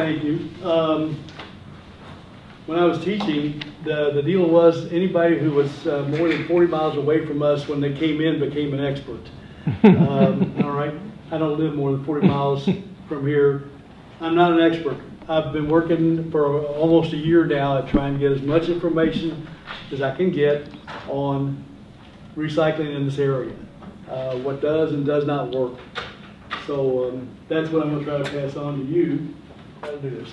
Thank you. When I was teaching, the deal was anybody who was more than 40 miles away from us when they came in became an expert. All right, I don't live more than 40 miles from here. I'm not an expert. I've been working for almost a year now at trying to get as much information as I can get on recycling in this area, what does and does not work. So that's what I'm going to try to pass on to you, how to do this.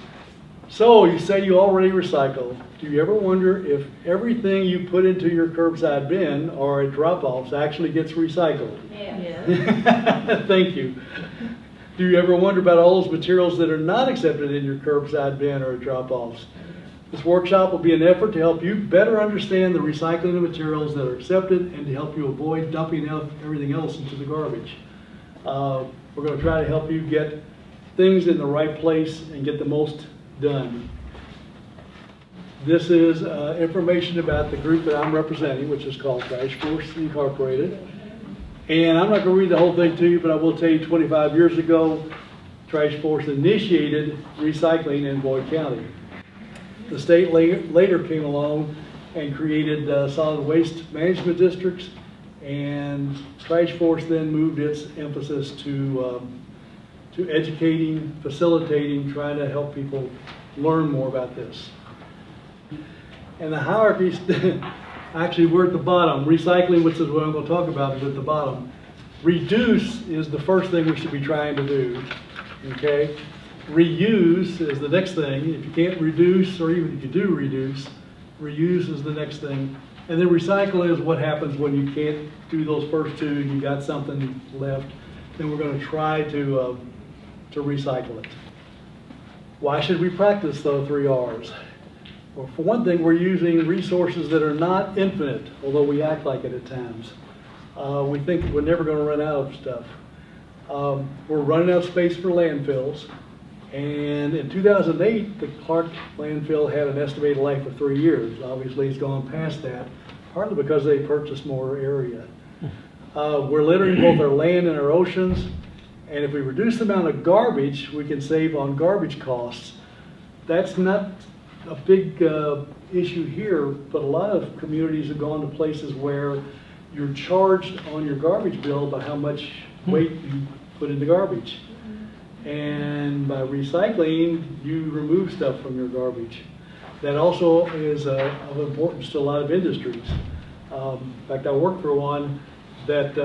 So you say you already recycle. Do you ever wonder if everything you put into your curbside bin or at drop-offs actually gets recycled? Yeah. Thank you. Do you ever wonder about all those materials that are not accepted in your curbside bin or at drop-offs? This workshop will be an effort to help you better understand the recycling of materials that are accepted and to help you avoid dumping out everything else into the garbage. We're going to try to help you get things in the right place and get the most done. This is information about the group that I'm representing, which is called Trash Force Incorporated. And I'm not going to read the whole thing to you, but I will tell you 25 years ago, Trash Force initiated recycling in Boyd County. The state later came along and created solid waste management districts, and Trash Force then moved its emphasis to educating, facilitating, trying to help people learn more about this. And the hierarchies, actually we're at the bottom. Recycling, which is what I'm going to talk about, is at the bottom. Reduce is the first thing we should be trying to do, okay? Reuse is the next thing. If you can't reduce, or even if you do reduce, reuse is the next thing. And then recycle is what happens when you can't do those first two and you got something left. Then we're going to try to recycle it. Why should we practice those 3 R's? Well, for one thing, we're using resources that are not infinite, although we act like it at times. We think we're never going to run out of stuff. We're running out of space for landfills. And in 2008, the Clark landfill had an estimated life of 3 years. Obviously, it's gone past that, partly because they purchased more area. We're littering both our land and our oceans. And if we reduce the amount of garbage, we can save on garbage costs. That's not a big issue here, but a lot of communities have gone to places where you're charged on your garbage bill by how much weight you put in the garbage. And by recycling, you remove stuff from your garbage. That also is of importance to a lot of industries. In fact, I worked for one that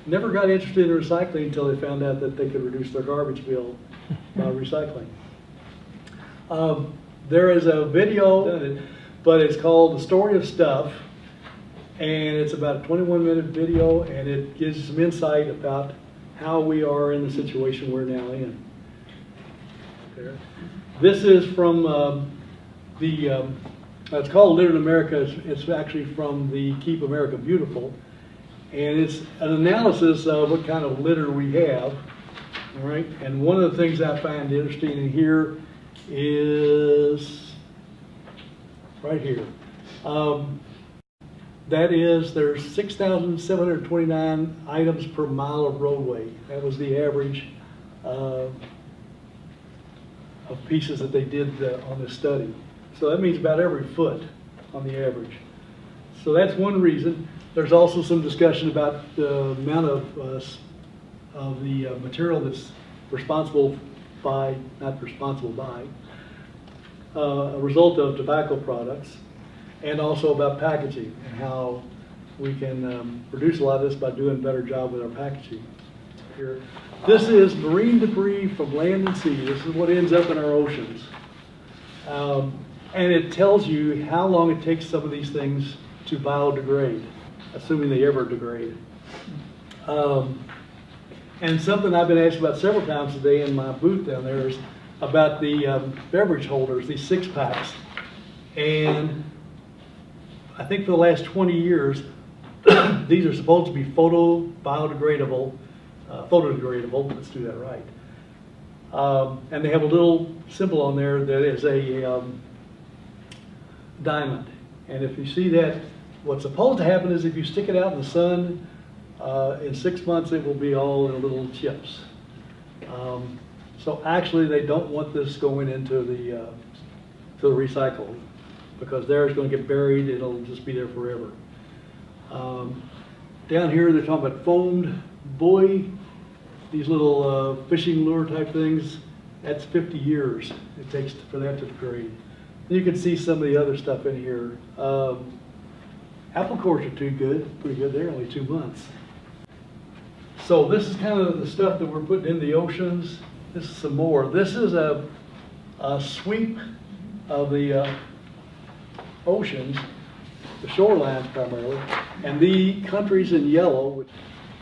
never got interested in recycling until they found out that they could reduce their garbage bill by recycling. There is a video, but it's called The Story of Stuff, and it's about a 21-minute video, and it gives you some insight about how we are in the situation we're now in. Okay. This is from it's called Litter in America. It's actually from the Keep America Beautiful, and it's an analysis of what kind of litter we have. All right, and one of the things I find interesting in here is right here. That is, there's 6,729 items per mile of roadway. That was the average of pieces that they did on this study. So that means about every foot on the average. So that's one reason. There's also some discussion about the amount of the material that's responsible by, not responsible by, a result of tobacco products, and also about packaging and how we can reduce a lot of this by doing a better job with our packaging. Here, this is marine debris from land and sea. This is what ends up in our oceans. And it tells you how long it takes some of these things to biodegrade, assuming they ever degrade. And something I've been asked about several times today in my booth down there is about the beverage holders, these 6-packs. And I think for the last 20 years, these are supposed to be photodegradable, let's do that right. And they have a little symbol on there that is a diamond. And if you see that, what's supposed to happen is if you stick it out in the sun, in 6 months it will be all in little chips. So actually, they don't want this going into the to the recycle, because there it's going to get buried. It'll just be there forever. Down here, they're talking about foamed buoy, these little fishing lure type things. That's 50 years it takes for that to degrade. You can see some of the other stuff in here. Apple cores are pretty good. They're only 2 months. So this is kind of the stuff that we're putting in the oceans. This is some more. This is a sweep of the oceans, the shorelines primarily, and the countries in yellow.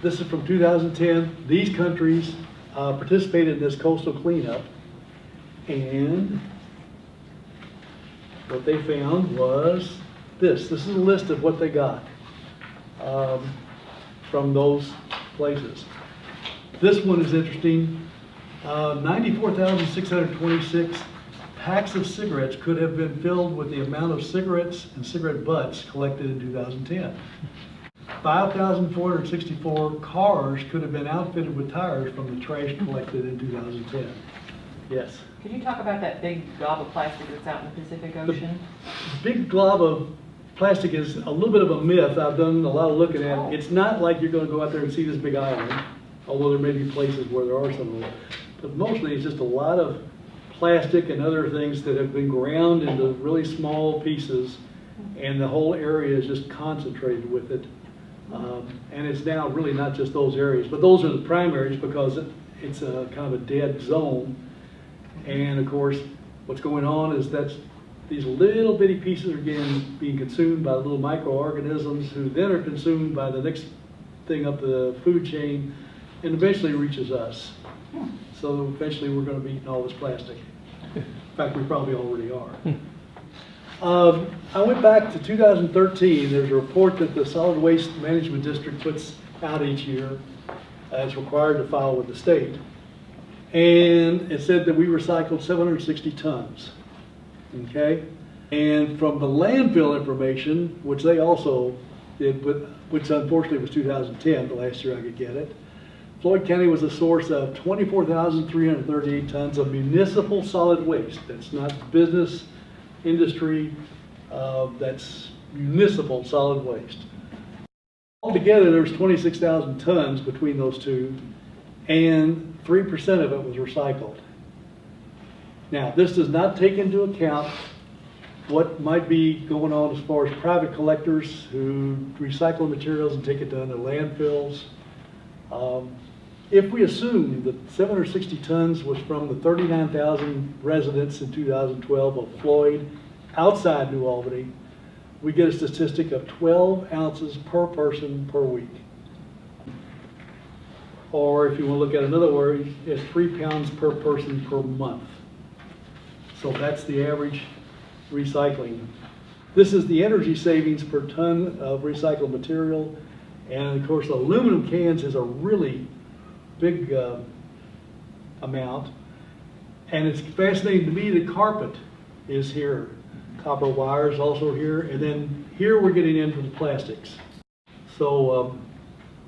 This is from 2010. These countries participated in this coastal cleanup, and what they found was this. This is a list of what they got from those places. This one is interesting. 94,626 packs of cigarettes could have been filled with the amount of cigarettes and cigarette butts collected in 2010. 5,464 cars could have been outfitted with tires from the trash collected in 2010. Yes. Could you talk about that big gob of plastic that's out in the Pacific Ocean? The big glob of plastic is a little bit of a myth. I've done a lot of looking at it. It's not like you're going to go out there and see this big island, although there may be places where there are some of them. But mostly it's just a lot of plastic and other things that have been ground into really small pieces, and the whole area is just concentrated with it. And it's now really not just those areas, but those are the primaries, because it's a kind of a dead zone. And of course, what's going on is that these little bitty pieces are being consumed by little microorganisms, who then are consumed by the next thing up the food chain, and eventually reaches us. So eventually we're going to be eating all this plastic. In fact, we probably already are. I went back to 2013. There's a report that the Solid Waste Management District puts out each year. It's required to file with the state. And it said that we recycled 760 tons. Okay? And from the landfill information, which they also did, but which unfortunately was 2010, the last year I could get it, Floyd County was a source of 24,338 tons of municipal solid waste. That's not business, industry, that's municipal solid waste. Altogether, there's 26,000 tons between those two, and 3% of it was recycled. Now, this does not take into account what might be going on as far as private collectors who recycle materials and take it down to landfills. If we assume that 760 tons was from the 39,000 residents in 2012 of Floyd outside New Albany, we get a statistic of 12 ounces per person per week. Or if you want to look at another word, it's 3 pounds per person per month. So that's the average recycling. This is the energy savings per ton of recycled material. And of course, aluminum cans is a really big amount. And it's fascinating to me that carpet is here. Copper wires also here. And then here we're getting into the plastics. So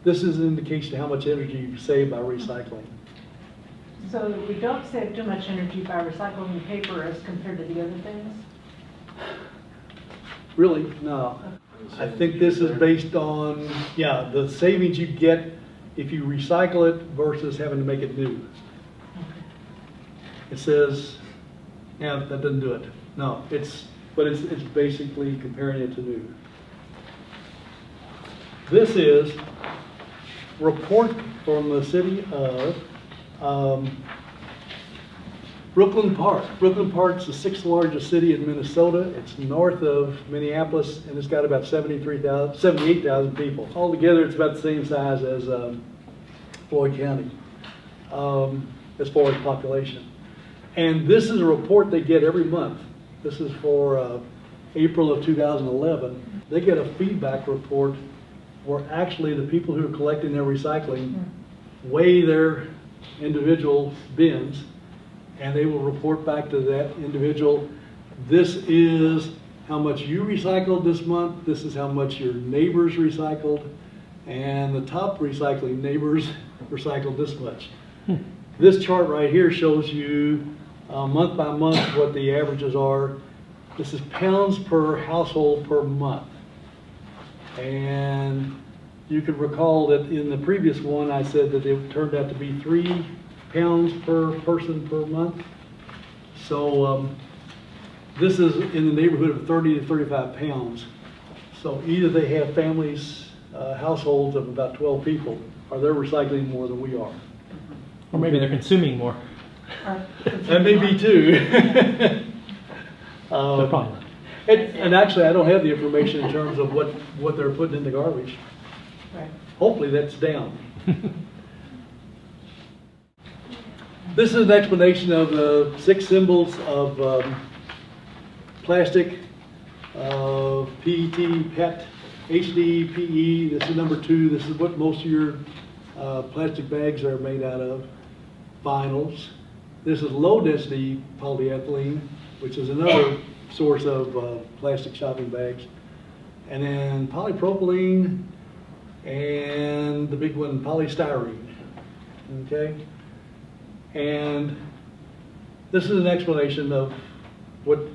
this is an indication of how much energy you save by recycling. So we don't save too much energy by recycling paper as compared to the other things? Really? No. I think this is based on, yeah, the savings you get if you recycle it versus having to make it new. It says, yeah, that doesn't do it. No, it's basically comparing it to new. This is a report from the city of Brooklyn Park. Brooklyn Park's the 6th largest city in Minnesota. It's north of Minneapolis, and it's got about 78,000 people. Altogether, it's about the same size as Floyd County, as far as population. And this is a report they get every month. This is for April of 2011. They get a feedback report where actually the people who are collecting their recycling weigh their individual bins, and they will report back to that individual, this is how much you recycled this month, this is how much your neighbors recycled, and the top recycling neighbors recycled this much. This chart right here shows you month by month what the averages are. This is pounds per household per month. And you could recall that in the previous one, I said that it turned out to be 3 pounds per person per month. So this is in the neighborhood of 30 to 35 pounds. So either they have families, households of about 12 people, or they're recycling more than we are. Or maybe they're consuming more. That may be too. But probably not. And actually, I don't have the information in terms of what they're putting in the garbage. Right. Hopefully that's down. This is an explanation of the 6 symbols of plastic, PET, PET, HD, PE. This is number 2. This is what most of your plastic bags are made out of. Vinyls. This is low density polyethylene, which is another source of plastic shopping bags. And then polypropylene, and the big one, polystyrene. Okay? And this is an explanation of what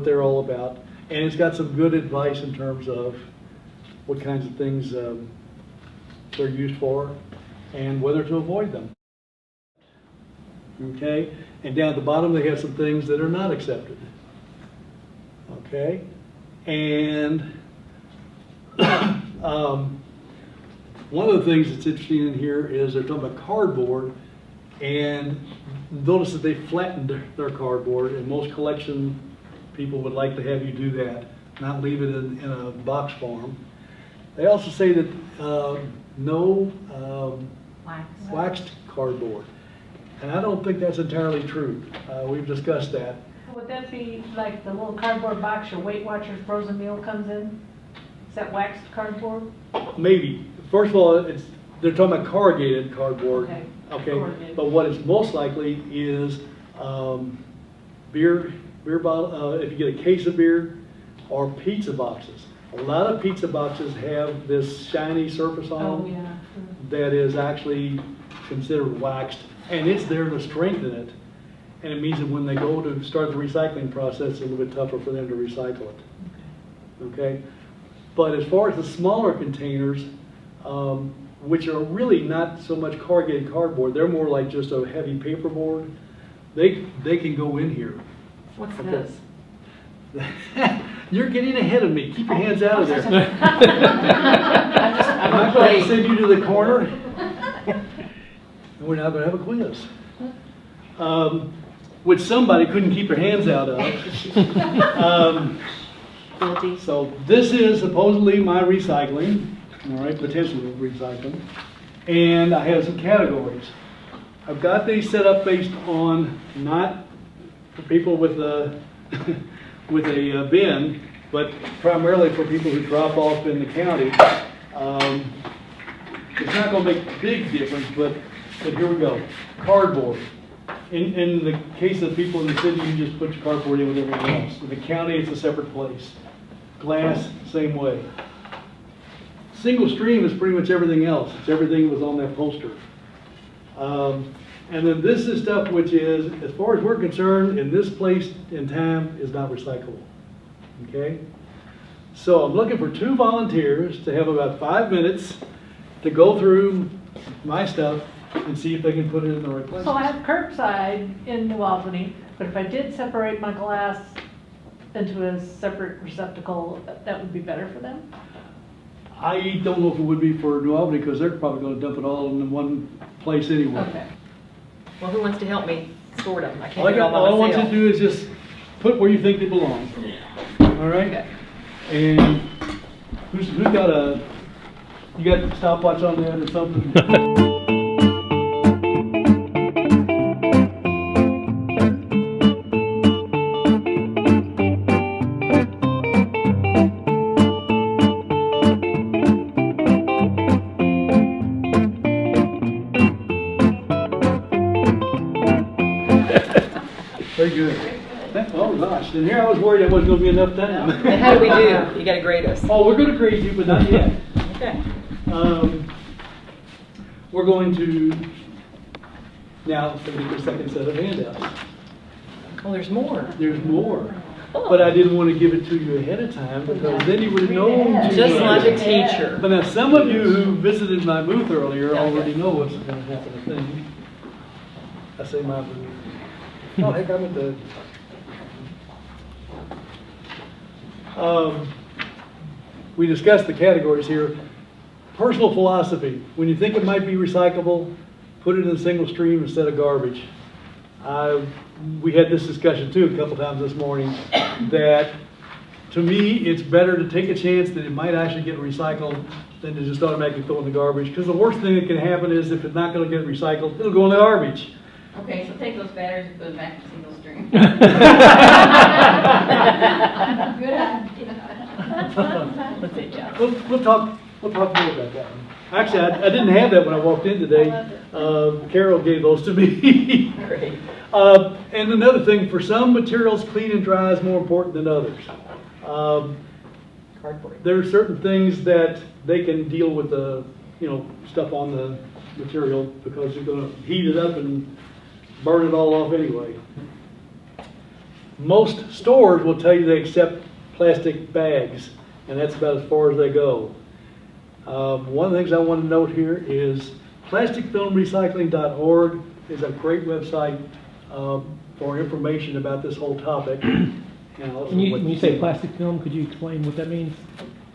they're all about. And it's got some good advice in terms of what kinds of things they're used for and whether to avoid them. Okay? And down at the bottom, they have some things that are not accepted. Okay? And one of the things that's interesting in here is they're talking about cardboard, and notice that they flattened their cardboard, and most collection people would like to have you do that, not leave it in a box form. They also say that no waxed cardboard, and I don't think that's entirely true. We've discussed that. Would that be like the little cardboard box your Weight Watchers frozen meal comes in? Is that waxed cardboard? Maybe. First of all, they're talking about corrugated cardboard. Okay. Corrugated. But what is most likely is beer bottle. If you get a case of beer, or pizza boxes. A lot of pizza boxes have this shiny surface on them. Oh, yeah. That is actually considered waxed, and it's there to strengthen it. And it means that when they go to start the recycling process, it's a little bit tougher for them to recycle it. Okay? But as far as the smaller containers, which are really not so much corrugated cardboard, they're more like just a heavy paperboard, they can go in here. What's Okay. this? You're getting ahead of me. Keep your hands out of there. I'm I'm not going to send you to the corner. And we're now going to have a quiz. Which somebody couldn't keep their hands out of. Guilty. So this is supposedly my recycling, all right, potential recycling. And I have some categories. I've got these set up based on not for people with a with a bin, but primarily for people who drop off in the county. It's not going to make a big difference, but here we go. Cardboard. In the case of people in the city, you just put your cardboard in with everything else. In the county, it's a separate place. Glass, same way. Single stream is pretty much everything else. It's everything that was on that poster. And then this is stuff which is, as far as we're concerned, in this place in time, is not recyclable. Okay? So I'm looking for 2 volunteers to have about 5 minutes to go through my stuff and see if they can put it in the right place. So I have curbside in New Albany, but if I did separate my glass into a separate receptacle, that would be better for them? I don't know if it would be for New Albany because they're probably going to dump it all in one place anyway. Okay. Well, who wants to help me sort them? I All can't do it all I by want you to myself. do is just put where you think they belong. All right? Okay. And who's got you got a stopwatch on that or something? Very good. Oh gosh, and here I was worried it wasn't going to be enough time. And how do we do? You gotta grade us. Oh, we're going to grade you, but not yet. Okay. We're going to Now, let me get the second set of handouts. Oh, there's more. There's more, but I didn't want to give it to you ahead of time because then you would have known. to- Just like a teacher. But now, some of you who visited my booth earlier already know what's going to happen, I think. I say my booth. Oh, heck, I'm at the... We discussed the categories here. Personal philosophy, when you think it might be recyclable, put it in single stream instead of garbage. We had this discussion too a couple times this morning, that to me, it's better to take a chance that it might actually get recycled than to just automatically throw in the garbage. Because the worst thing that can happen is if it's not going to get recycled, it'll go in the garbage. Okay, so take those batteries and put them back to single stream. Good idea. Let's see, yeah. We'll talk more about that one. Actually, I didn't have that when I walked in today. Carol gave those to me. Great. And another thing, for some materials, clean and dry is more important than others. Cardboard. There are certain things that they can deal with the, stuff on the material because you're going to heat it up and burn it all off anyway. Most stores will tell you they accept plastic bags, and that's about as far as they go. One of the things I want to note here is plasticfilmrecycling.org is a great website for information about this whole topic. And also When what you say plastic film, could you explain what that means?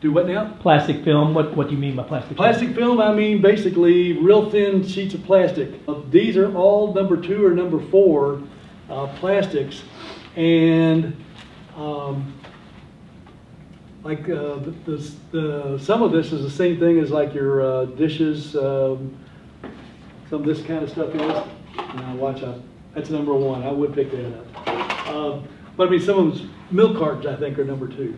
Do what now? Plastic film, what do you mean by plastic film? Plastic film, I mean basically real thin sheets of plastic. These are all number 2 or number 4 plastics, and some of this is the same thing as like your dishes, some of this kind of stuff is. Now watch out, that's number 1. I would pick that up. But I mean, some of those milk cartons I think are number 2.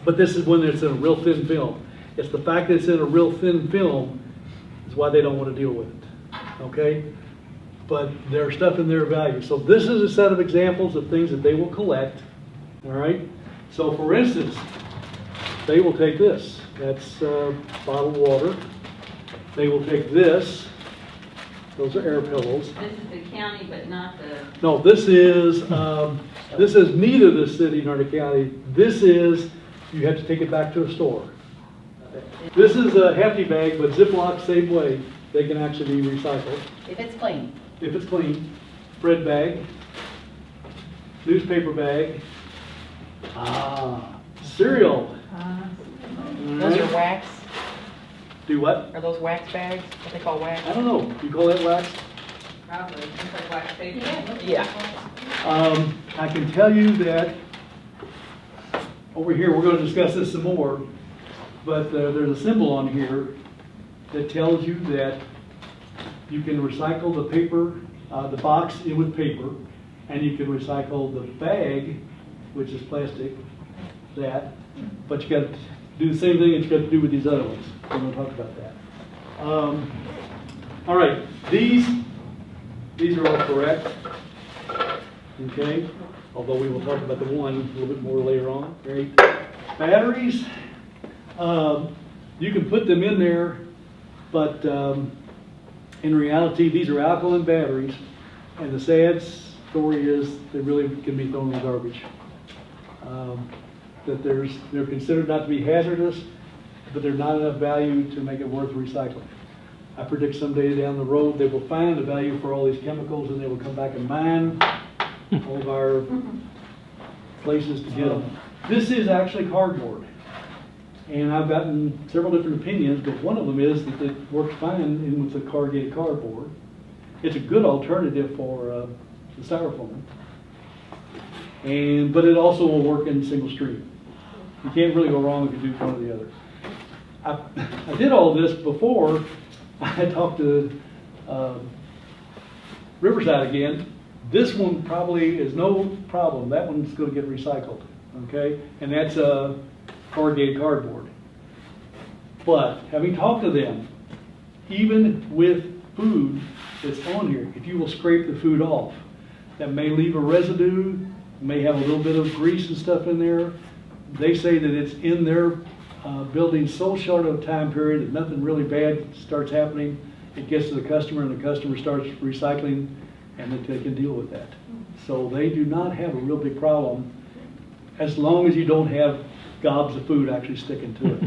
But this is when it's in a real thin film. It's the fact that it's in a real thin film is why they don't want to deal with it, okay? But there's stuff in their value. So this is a set of examples of things that they will collect, all right? So for instance, they will take this. That's bottled water. They will take this. Those are air pillows. This is the county, but not the, No, this is neither the city nor the county. This is, you have to take it back to a store. This is a hefty bag, but Ziploc, same way. They can actually be recycled. if it's clean. If it's clean. Bread bag, newspaper bag, cereal. Those are wax. Do what? Are those wax bags? What they call wax? I don't know. You call that wax? Probably, it's like wax paper. Yeah. I can tell you that over here, we're going to discuss this some more, but there's a symbol on here that tells you that you can recycle the paper, the box in with paper, and you can recycle the bag, which is plastic, but you got to do the same thing that you got to do with these other ones. We're going to talk about that. All right, these are all correct. Okay, although we will talk about the one a little bit more later on. Great. Batteries, you can put them in there, but in reality, these are alkaline batteries, and the sad story is they really can be thrown in the garbage. That they're considered not to be hazardous, but they're not enough value to make it worth recycling. I predict someday down the road they will find a value for all these chemicals, and they will come back and mine all of our places to get them. This is actually cardboard, and I've gotten several different opinions, but one of them is that it works fine in with the corrugated cardboard. It's a good alternative for the styrofoam, but it also will work in single stream. You can't really go wrong if you do one or the other. I did all this before I talked to Riverside again. This one probably is no problem. That one's going to get recycled, okay? And that's corrugated cardboard. But having talked to them, even with food that's on here, if you will scrape the food off, that may leave a residue, may have a little bit of grease and stuff in there. They say that it's in their building so short of a time period that nothing really bad starts happening. it gets to the customer and the customer starts recycling and that they can deal with that. So they do not have a real big problem as long as you don't have gobs of food actually sticking to it.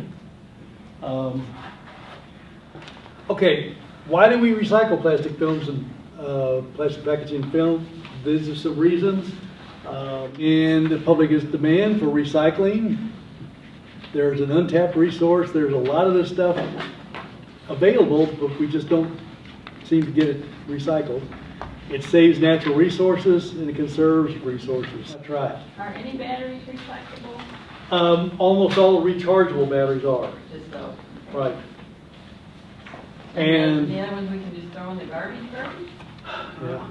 Okay, why do we recycle plastic films and plastic packaging film? These are some reasons. And the public is demand for recycling. There's an untapped resource. There's a lot of this stuff available, but we just don't seem to get it recycled. It saves natural resources and it conserves resources. That's right. Are any batteries recyclable? Almost all rechargeable batteries are. Just so. Right. The And other ones we can just throw in the garbage? yeah.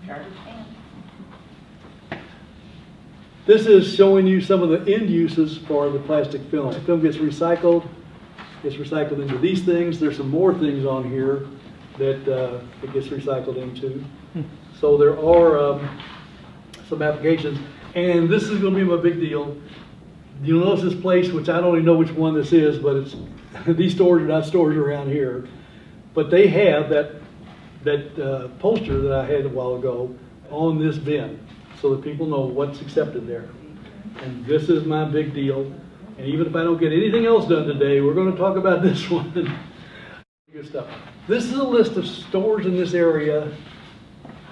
Garbage can. This is showing you some of the end uses for the plastic film. The film gets recycled into these things. There's some more things on here that it gets recycled into. So there are some applications. And this is going to be my big deal. You'll notice this place, which I don't even know which one this is, but it's these stores are not stores around here. But they have that poster that I had a while ago on this bin, so that people know what's accepted there. And this is my big deal. And even if I don't get anything else done today, we're going to talk about this one. Good stuff. This is a list of stores in this area,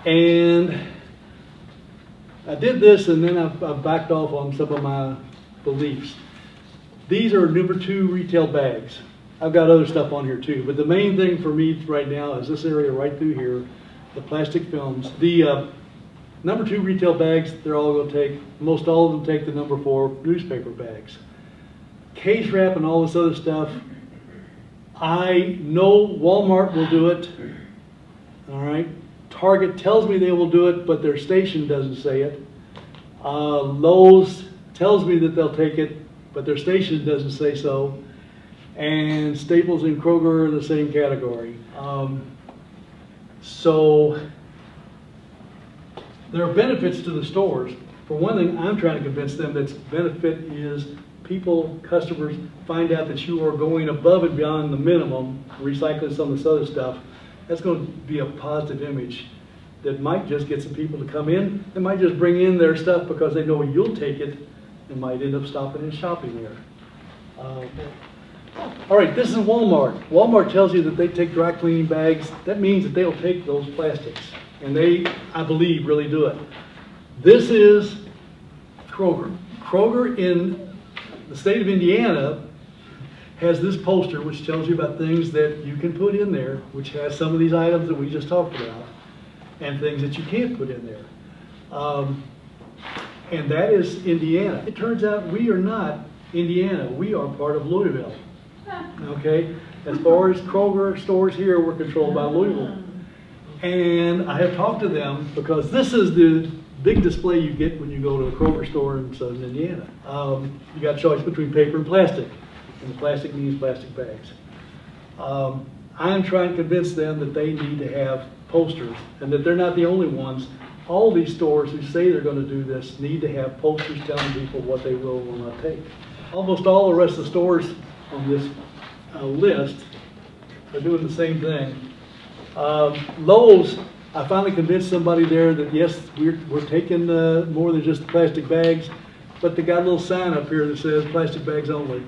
and I did this and then I backed off on some of my beliefs. These are number 2 retail bags. I've got other stuff on here too, but the main thing for me right now is this area right through here, the plastic films. The number 2 retail bags, they're all going to take, most all of them take the number 4 newspaper bags. Case wrap and all this other stuff, I know Walmart will do it, all right? Target tells me they will do it, but their station doesn't say it. Lowe's tells me that they'll take it, but their station doesn't say so. And Staples and Kroger are in the same category. So there are benefits to the stores. For one thing, I'm trying to convince them that benefit is people, customers, find out that you are going above and beyond the minimum, recycling some of this other stuff. That's going to be a positive image that might just get some people to come in. They might just bring in their stuff because they know you'll take it and might end up stopping and shopping there. All right, this is Walmart. Walmart tells you that they take dry cleaning bags. That means that they'll take those plastics. And they, I believe, really do it. This is Kroger. Kroger in the state of Indiana has this poster which tells you about things that you can put in there, which has some of these items that we just talked about, and things that you can't put in there. And that is Indiana. It turns out we are not Indiana. We are part of Louisville. Okay? As far as Kroger stores here, we're controlled by Louisville. And I have talked to them because this is the big display you get when you go to a Kroger store in southern Indiana. You got a choice between paper and plastic. And the plastic means plastic bags. I'm trying to convince them that they need to have posters and that they're not the only ones. All these stores who say they're going to do this need to have posters telling people what they will and will not take. Almost all the rest of the stores on this list are doing the same thing. Lowe's, I finally convinced somebody there that yes, we're taking more than just the plastic bags, but they got a little sign up here that says plastic bags only.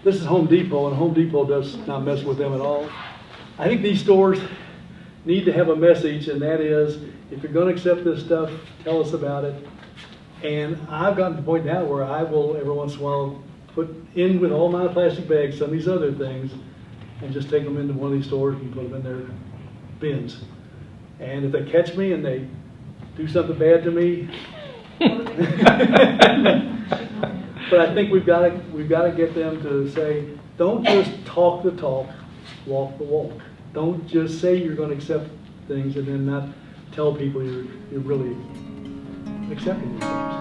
This is Home Depot, and Home Depot does not mess with them at all. I think these stores need to have a message, and that is, if you're going to accept this stuff, tell us about it. And I've gotten to the point now where I will, every once in a while, put in with all my plastic bags some of these other things, and just take them into one of these stores and put them in their bins. And if they catch me and they do something bad to me, but I think we've got to get them to say, don't just talk the talk, walk the walk. Don't just say you're going to accept things and then not tell people you're really accepting these things.